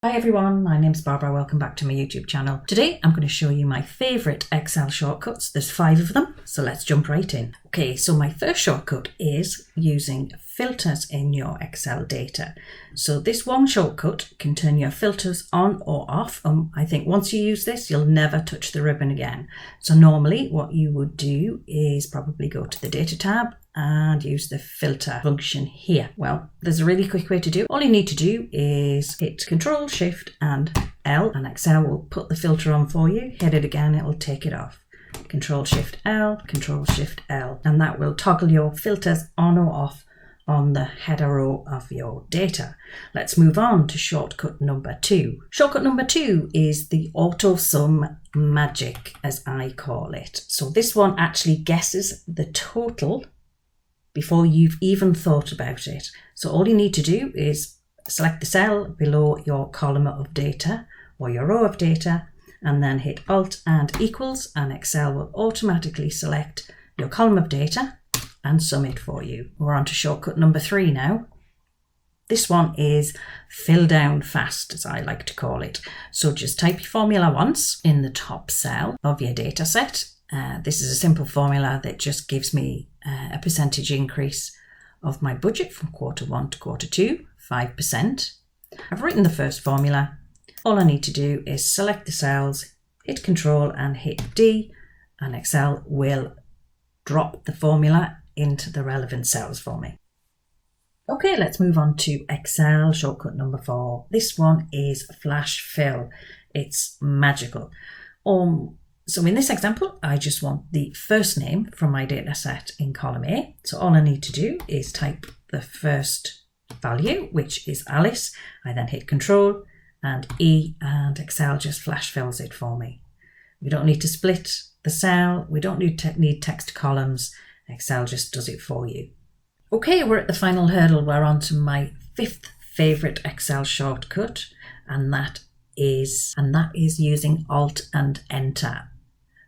Hi everyone, my name's Barbara, welcome back to my YouTube channel. Today I'm going to show you my favourite Excel shortcuts. There's 5 of them, so let's jump right in. Okay, so my first shortcut is using filters in your Excel data. So this one shortcut can turn your filters on or off. I think once you use this, you'll never touch the ribbon again. So normally what you would do is probably go to the Data tab and use the filter function here. Well, there's a really quick way to do it. All you need to do is hit Ctrl+Shift+L and Excel will put the filter on for you. Hit it again, it will take it off. Ctrl+Shift+L, Ctrl+Shift+L, and that will toggle your filters on or off on the header row of your data. Let's move on to shortcut number 2. Shortcut number 2 is the AutoSum magic, as I call it. So this one actually guesses the total before you've even thought about it. So all you need to do is select the cell below your column of data or your row of data, and then hit Alt and equals, and Excel will automatically select your column of data and sum it for you. We're on to shortcut number 3 now. This one is fill down fast, as I like to call it. So just type your formula once in the top cell of your data set. This is a simple formula that just gives me a percentage increase of my budget from quarter 1 to quarter 2, 5%. I've written the first formula. All I need to do is select the cells, hit Control and hit D, and Excel will drop the formula into the relevant cells for me. Okay, let's move on to Excel shortcut number 4. This one is flash fill. It's magical. So in this example, I just want the first name from my data set in column A. So all I need to do is type the first value, which is Alice. I then hit Control and E, and Excel just flash fills it for me. We don't need to split the cell. We don't need text columns. Excel just does it for you. Okay, we're at the final hurdle. We're on to my 5th favorite Excel shortcut, and that is using Alt and Enter.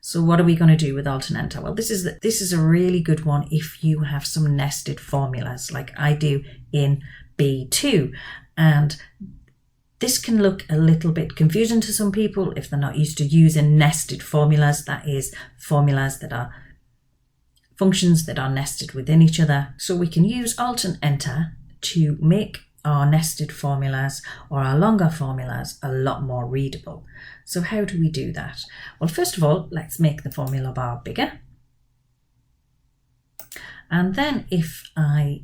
So what are we going to do with Alt and Enter? Well, this is a really good one if you have some nested formulas like I do in B2. And this can look a little bit confusing to some people if they're not used to using nested formulas. That is, formulas that are functions that are nested within each other. So we can use Alt and Enter to make our nested formulas or our longer formulas a lot more readable. So how do we do that? Well, first of all, let's make the formula bar bigger. And then if I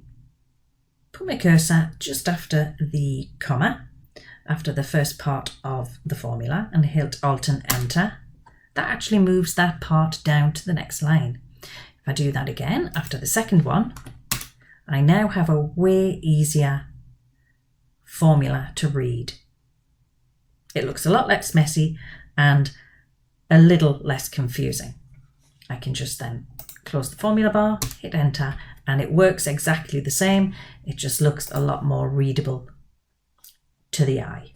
put my cursor just after the comma, after the first part of the formula, and hit Alt and Enter, that actually moves that part down to the next line. If I do that again after the second one, I now have a way easier formula to read. It looks a lot less messy and a little less confusing. I can just then close the formula bar, hit Enter, and it works exactly the same. It just looks a lot more readable to the eye.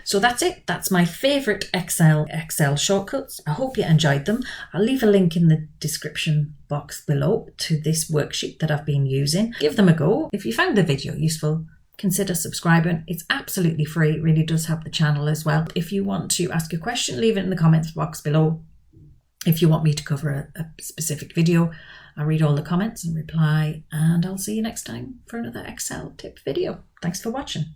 So that's it. That's my favourite Excel shortcuts. I hope you enjoyed them. I'll leave a link in the description box below to this worksheet that I've been using. Give them a go. If you found the video useful, consider subscribing. It's absolutely free. It really does help the channel as well. If you want to ask a question, leave it in the comments box below. If you want me to cover a specific video, I read all the comments and reply, and I'll see you next time for another Excel tip video. Thanks for watching.